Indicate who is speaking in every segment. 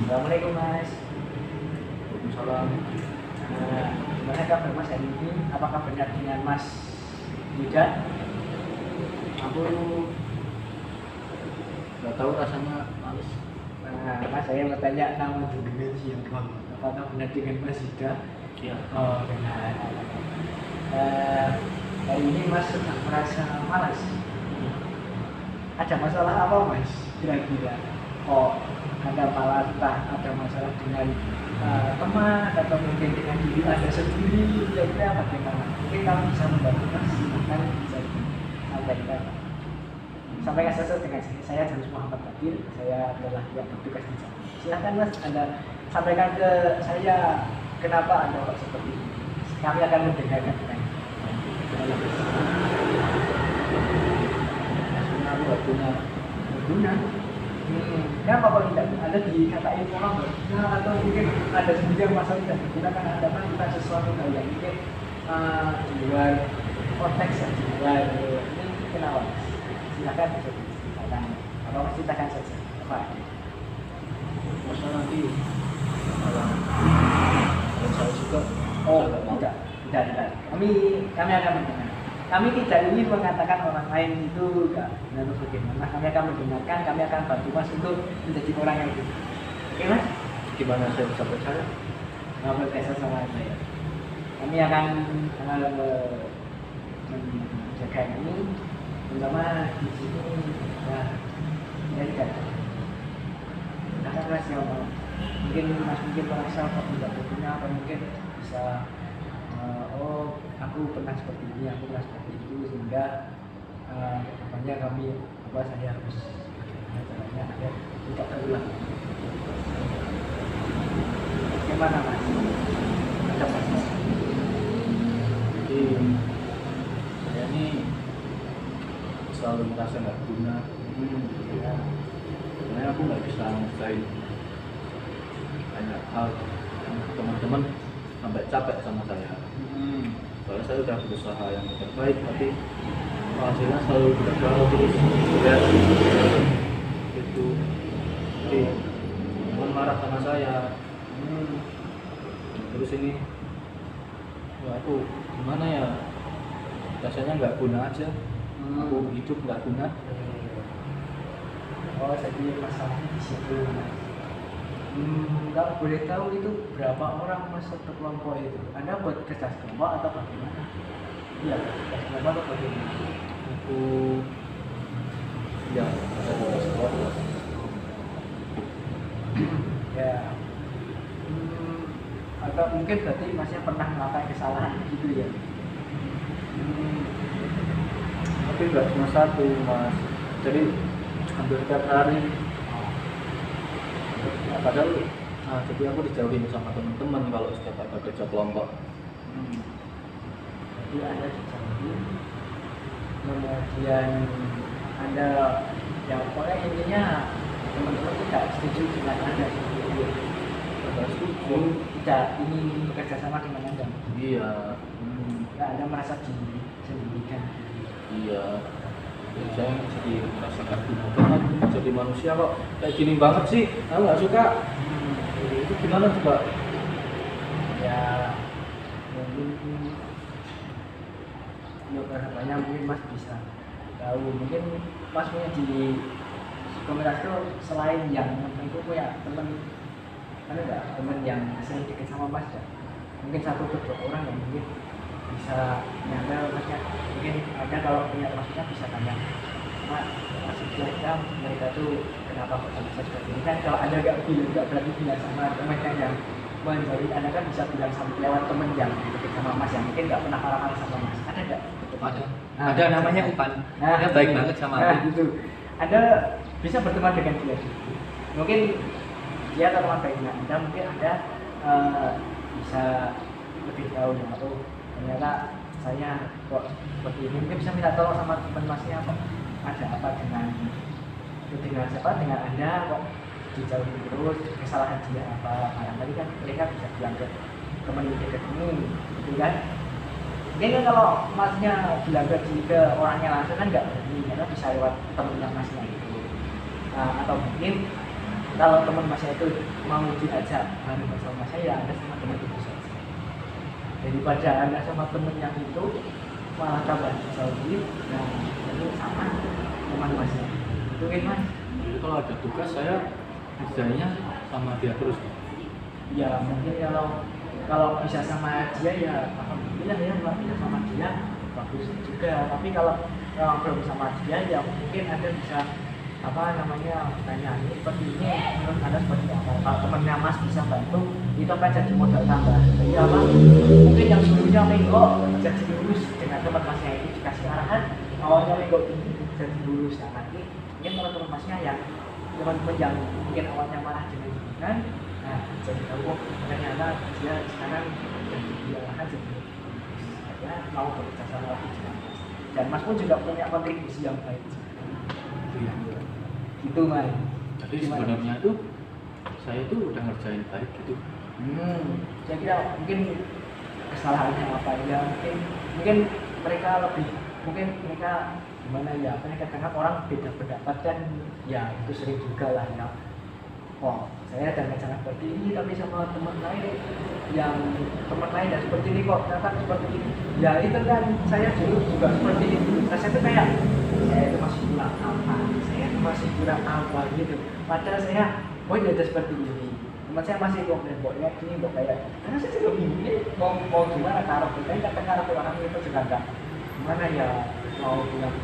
Speaker 1: Assalamualaikum Mas.
Speaker 2: Waalaikumsalam.
Speaker 1: Gimana kabar Mas hari ini? Apakah benar dengan Mas Yuda?
Speaker 2: Aku nggak tahu rasanya males.
Speaker 1: Mas saya mau tanya nama dengan siapa? Apakah benar dengan Mas Yuda?
Speaker 2: Iya.
Speaker 1: Oh benar. Hari ini Mas sedang merasa malas. Ada masalah apa Mas? Kira-kira? Oh ada malah ada masalah dengan teman atau mungkin dengan diri Anda sendiri, kira-kira bagaimana? Mungkin kalau bisa membantu Mas, silakan bisa disampaikan. Sampaikan sesuatu dengan saya Janus Muhammad Bakir, saya adalah yang bertugas di sana. Silakan Mas, Anda sampaikan ke saya kenapa Anda kok seperti ini. Kami akan mendengarkan dengan
Speaker 2: Aku nggak punya
Speaker 1: guna. Kenapa kok tidak ada dikatain orang berguna atau mungkin ada sendiri yang masalah tidak berguna karena ada melakukan sesuatu hal yang mungkin di luar konteks ya, di luar ini kenapa? Silakan bisa diceritakan atau ceritakan saja. Apa?
Speaker 2: masa nanti malah dan saya juga.
Speaker 1: Oh
Speaker 2: saya nggak mau.
Speaker 1: tidak. Kami akan mendengar. Kami tidak ingin mengatakan orang lain itu enggak benar bagaimana. Kami akan mendengarkan, kami akan bantu Mas untuk menjadi orang yang itu. Oke Mas?
Speaker 2: Gimana saya bisa percaya?
Speaker 1: Nggak berkaitan sama saya. Kami akan menjaga ini, terutama di sini. Nah, ya tidak. Akan rasional. Mungkin Mas merasa kok tidak berguna, atau mungkin bisa oh aku pernah seperti ini, aku pernah seperti itu, sehingga kedepannya saya harus caranya agar tidak terulang. Bagaimana Mas? Ada Mas?
Speaker 2: Jadi saya ini selalu merasa nggak guna.
Speaker 1: Ya.
Speaker 2: Sebenarnya aku nggak bisa ngerasain banyak hal. Teman-teman sampai capek sama saya. Soalnya saya udah berusaha yang terbaik, tapi hasilnya selalu tidak baru terus. Ya, itu. Jadi teman marah sama saya. Terus ini, ya aku gimana ya? Rasanya nggak guna aja. Aku hidup nggak guna.
Speaker 1: Oh, jadi masalahnya di situ. Kalau boleh tahu itu berapa orang masuk ke kelompok itu? Anda buat kerja kelompok atau bagaimana? Iya, kerja kelompok atau bagaimana?
Speaker 2: Aku ya ada dua sekolah.
Speaker 1: Ya. Atau mungkin berarti Masnya pernah melakukan kesalahan gitu ya?
Speaker 2: Tapi nggak cuma satu mas, jadi hampir tiap hari. Padahal jadi aku dijauhin sama teman-teman kalau setiap ada kerja kelompok.
Speaker 1: Jadi Anda dijauhin, kemudian Anda yang pokoknya intinya teman-teman tidak setuju dengan Anda seperti itu.
Speaker 2: Tidak setuju.
Speaker 1: Tidak ingin bekerja sama dengan Anda.
Speaker 2: Iya.
Speaker 1: Nah, Anda merasa sendirikan.
Speaker 2: Iya. Jadi saya jadi merasa nggak guna banget. Jadi manusia kok kayak gini banget sih. Aku nggak suka. Itu gimana coba?
Speaker 1: Ya mungkin banyak mungkin Mas bisa tahu, mungkin Mas punya di komunitas itu selain yang itu punya teman, ada nggak teman yang sering dekat sama Mas ya? Mungkin satu atau dua orang yang mungkin bisa nyampe Masnya, mungkin ada kalau punya Masnya bisa tanya Mas kira-kira mereka tuh kenapa kok bisa seperti ini kan? Kalau Anda nggak berani bilang sama teman yang menjauhi, Anda kan bisa bilang sama lewat teman yang dekat sama Mas yang mungkin nggak pernah marah-marah sama Mas, ada nggak?
Speaker 2: Ada.
Speaker 1: Nah,
Speaker 2: Ada namanya Upan.
Speaker 1: Nah,
Speaker 2: Dia baik banget sama
Speaker 1: nah,
Speaker 2: aku.
Speaker 1: gitu. Anda bisa berteman dengan dia. Mungkin dia atau teman baiknya Anda, mungkin Anda bisa lebih tahu ya, atau ternyata saya kok seperti ini, mungkin bisa minta tolong sama teman Masnya kok ada apa dengan siapa, dengan Anda kok dijauhi terus, kesalahan dia apa. Tadi kan mereka bisa bilang ke teman dekat ini, gitu kan? Mungkin kan kalau Masnya bilang ke orangnya langsung kan nggak berani, karena bisa lewat temennya Masnya itu. Atau mungkin kalau teman masnya itu mau diajak bareng sama saya ya ada sama teman itu saja. Daripada anda sama temen yang itu malah tambah jauh, nah itu sama teman masnya itu kan mas.
Speaker 2: Jadi kalau ada tugas saya kerjanya sama dia terus.
Speaker 1: Ya mungkin kalau bisa sama dia ya alhamdulillah ya, kalau bisa sama dia bagus juga. Tapi kalau belum sama dia ya mungkin ada bisa apa namanya tanya ini seperti ini menurut anda seperti apa. Kalau temennya mas bisa bantu itu akan jadi modal tambah. Jadi apa mungkin yang sebelumnya minggu jadi lulus dengan teman masnya itu dikasih arahan awalnya minggu ini jadi lulus. Nah nanti mungkin kalau teman masnya yang teman-teman yang mungkin awalnya marah dengan hubungan, nah jadi tahu ternyata dia sekarang jadi arahan jadi ya mau bekerja sama lagi dengan mas. Dan mas pun juga punya kontribusi yang baik.
Speaker 2: Iya.
Speaker 1: Gitu mas.
Speaker 2: Jadi sebenarnya itu saya itu udah ngerjain baik gitu.
Speaker 1: Saya kira mungkin kesalahannya apa ya, mungkin mereka lebih, mungkin mereka gimana ya, mereka kadang orang beda pendapat dan ya itu sering juga lah ya. Oh saya ada rencana seperti ini tapi sama teman lain yang teman lain dan seperti ini kok ternyata seperti ini. Ya itu kan saya dulu juga seperti itu. Saya itu kayak saya itu masih kurang apa, saya itu masih kurang apa gitu. Padahal saya ada seperti ini. Teman saya masih komplain, pokoknya gini, kok kayak karena saya juga bingung ini mau gimana taruh kita ini kata taruh orang itu juga enggak gimana ya mau bilang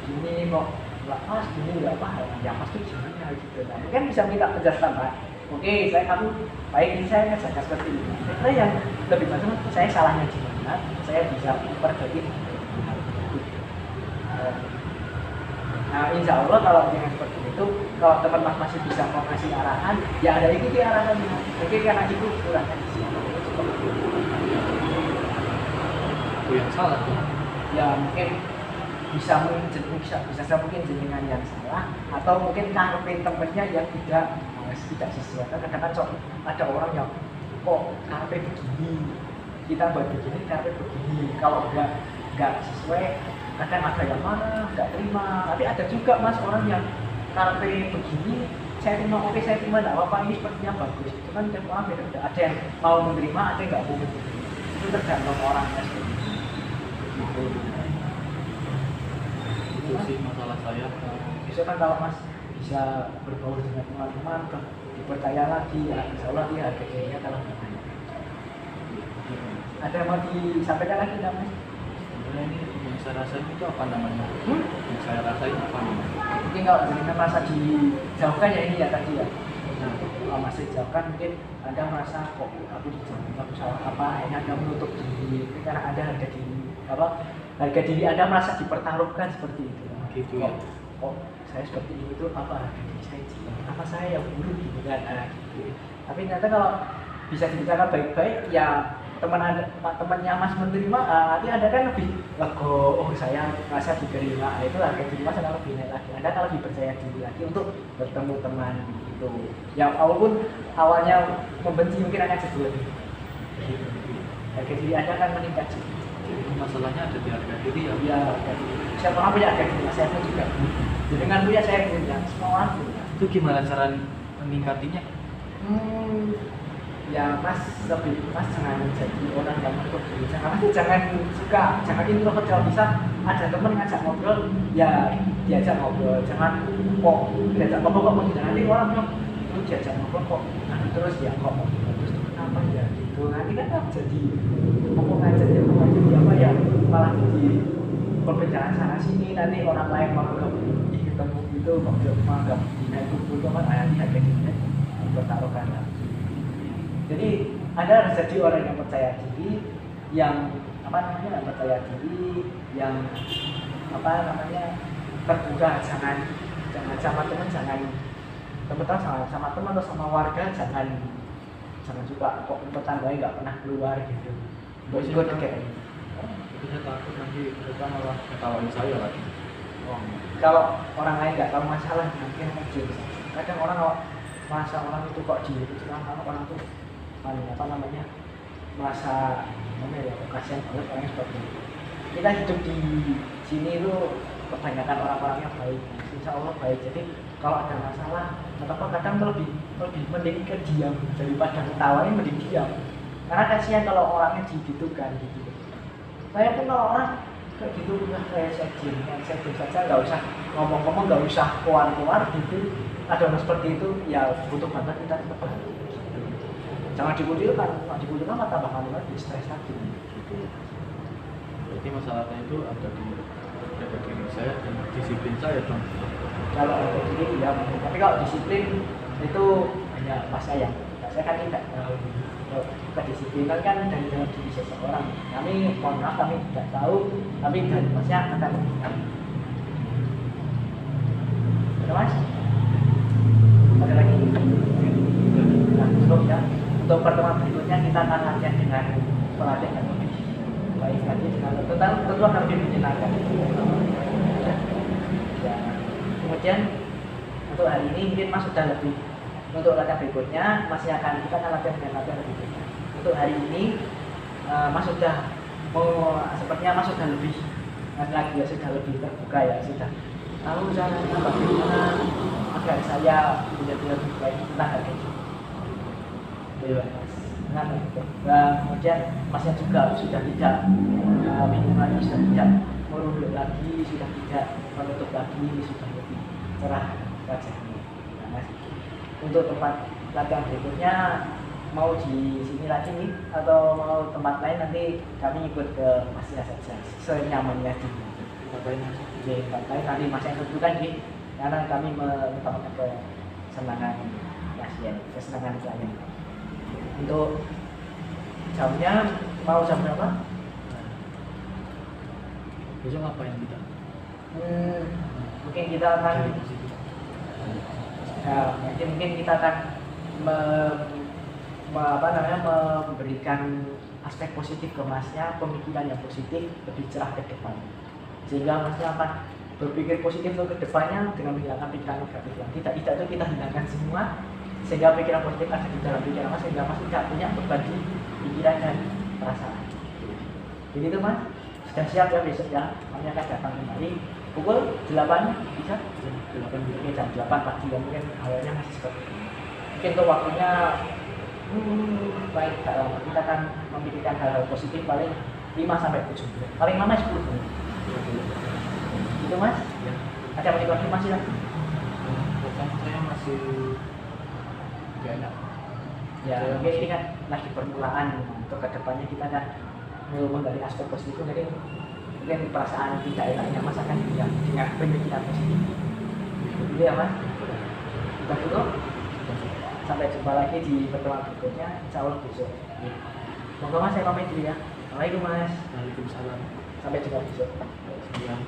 Speaker 1: begini kok nggak pas gini nggak apa ya pasti gimana gitu. Nah kan bisa minta penjelasan pak. Oke kamu baik ini saya kerjakan seperti ini. Karena yang lebih banyak saya salahnya di mana, saya bisa perbaiki. Nah insya Allah kalau dengan seperti itu, kalau teman mas masih bisa mau kasih arahan, ya ada ikuti arahannya. Mungkin karena itu kurangnya di sini.
Speaker 2: Itu yang salah tuh.
Speaker 1: Ya mungkin bisa mungkin jenengan yang salah, atau mungkin karpet temennya yang tidak sesuai. Kadang-kadang ada orang yang kok karpet begini, kita buat begini karpet begini, kalau nggak sesuai. Kadang ada yang marah, nggak terima, tapi ada juga mas orang yang karpe begini, saya terima, oke saya terima, nggak apa-apa, ini sepertinya bagus. Itu kan tiap orang beda-beda, ada yang mau menerima, ada yang nggak mau menerima. Itu tergantung orangnya seperti itu.
Speaker 2: Itu sih masalah saya.
Speaker 1: Bisa kan kalau mas bisa berbaur dengan teman-teman, dipercaya lagi, ya insya Allah dia harga dirinya kalau bertanya. Ada yang mau disampaikan lagi nggak mas?
Speaker 2: Ini yang saya rasain itu apa namanya? Yang saya rasain apa namanya?
Speaker 1: Mungkin kalau jenengan merasa dijauhkan ya ini ya tadi ya. Nah, kalau masih dijauhkan mungkin Anda merasa kok aku dijauhkan, aku salah apa, akhirnya Anda menutup diri. Mungkin karena ada harga diri Anda merasa dipertaruhkan seperti itu.
Speaker 2: Gitu ya.
Speaker 1: Oh, saya seperti ini itu apa harga diri saya jiwa? Apa saya yang buruk gitu kan? Nah, gitu. Tapi ternyata kalau bisa dibicarakan baik-baik ya temannya mas menerima, nanti Anda kan lebih lego, oh saya merasa diterima, itu harga diri mas akan lebih naik lagi. Anda kan lebih percaya diri lagi untuk bertemu teman gitu. Ya walaupun awalnya membenci mungkin akan jadi gitu. Harga diri Anda akan meningkat.
Speaker 2: Jadi masalahnya ada di harga diri ya.
Speaker 1: Ya, siapa orang punya harga diri, saya pun juga. Dengan punya saya punya, semua orang punya.
Speaker 2: Itu gimana cara meningkatinya?
Speaker 1: Ya mas jangan jadi orang yang menutup diri, jangan introvert. Kalau bisa ada teman ngajak ngobrol ya diajak ngobrol, jangan kok diajak ngobrol kok tidak, nanti orang bilang lu diajak ngobrol kok nanti terus ya kok terus kenapa ya gitu, nanti kan jadi apa ya malah jadi perbedaan sana sini, nanti orang lain menganggap ketemu itu menganggap dina itu kan nanti harga dirinya dipertaruhkan. Jadi Anda harus jadi orang yang percaya diri, yang percaya diri, yang terbuka, jangan sama teman, jangan sama teman atau sama warga, jangan juga kok tetangga nggak pernah keluar gitu. Ikut kayak ini.
Speaker 2: Saya takut nanti mereka malah ketawain saya lagi.
Speaker 1: Kalau orang lain nggak tahu masalah, nanti muncul. Kadang orang merasa orang itu kok orang itu merasa kasihan banget orang seperti itu. Kita hidup di sini itu kebanyakan orang-orangnya baik, insya Allah baik. Jadi kalau ada masalah kenapa kadang lebih mending ke diam daripada ketawain, mending diam, karena kasihan kalau orangnya digitukan gitu. Saya pun kalau orang kayak gitu udah kayak sekjen saja, nggak usah ngomong-ngomong, nggak usah keluar-keluar gitu. Ada orang seperti itu ya butuh bantuan kita tetap bantu gitu. Jangan dikucilkan, kalau dikucilkan malah tambah kali lagi stres lagi gitu.
Speaker 2: Berarti masalahnya itu ada di diri saya dan disiplin saya dong.
Speaker 1: Kalau untuk diri ya, tapi kalau disiplin itu hanya pas saya kan tidak tahu. Kedisiplinan kan dari dalam diri seseorang. Kami mohon maaf kami tidak tahu, tapi dari masnya akan mengerti. Ada mas? Ada lagi? Nah, cukup ya. Untuk pertemuan berikutnya kita akan latihan dengan pelatihan yang lebih baik lagi, dengan tentu akan lebih menyenangkan. Ya. Kemudian untuk hari ini mungkin mas sudah lebih. Untuk latihan berikutnya masih akan kita akan latihan dengan latihan berikutnya. Untuk hari ini mas sudah sepertinya mas sudah lebih lagi ya, sudah lebih terbuka ya, sudah tahu caranya bagaimana agar saya menjadi lebih baik tentang hal itu. Nah, kemudian masnya juga sudah tidak bingung lagi, sudah tidak merunduk lagi, sudah tidak menutup lagi, sudah lebih cerah wajahnya. Nah, mas, untuk tempat latihan berikutnya mau di sini lagi nih atau mau tempat lain, nanti kami ikut ke masnya saja senyamannya di tempat lain nanti mas yang tentukan nih, karena kami mengutamakan kesenangan pasien, kesenangan klien. Untuk jamnya mau jam berapa?
Speaker 2: Besok ngapain kita?
Speaker 1: Mungkin kita akan mungkin kita akan memberikan aspek positif ke masnya, pemikiran yang positif, lebih cerah ke depan, sehingga masnya akan berpikir positif ke depannya dengan menghilangkan pikiran negatif yang tidak itu kita hilangkan semua, sehingga pikiran positif ada di dalam pikiran mas, sehingga mas tidak punya beban di pikiran dan perasaan. Jadi itu mas, sudah siap ya besok ya, kami akan datang kembali pukul 8 bisa? 8 jam 8 pagi ya, mungkin awalnya masih seperti ini. Mungkin untuk waktunya baik, kita akan memikirkan hal-hal positif paling 5-7 menit, paling lama 10 menit. Itu mas?
Speaker 2: Ya.
Speaker 1: Ada yang mau dikonfirmasi lagi?
Speaker 2: Pertama saya masih gak enak.
Speaker 1: Ya, mungkin ini kan lagi permulaan, untuk kedepannya kita akan menggali aspek positif, jadi mungkin perasaan tidak enaknya mas akan dengan pemikiran positif. Gitu ya mas? Kita tutup. Sampai jumpa lagi di pertemuan berikutnya, insya Allah besok. Moga mas saya pamit dulu ya. Assalamualaikum mas.
Speaker 2: Waalaikumsalam.
Speaker 1: Sampai jumpa besok.
Speaker 2: Sekian.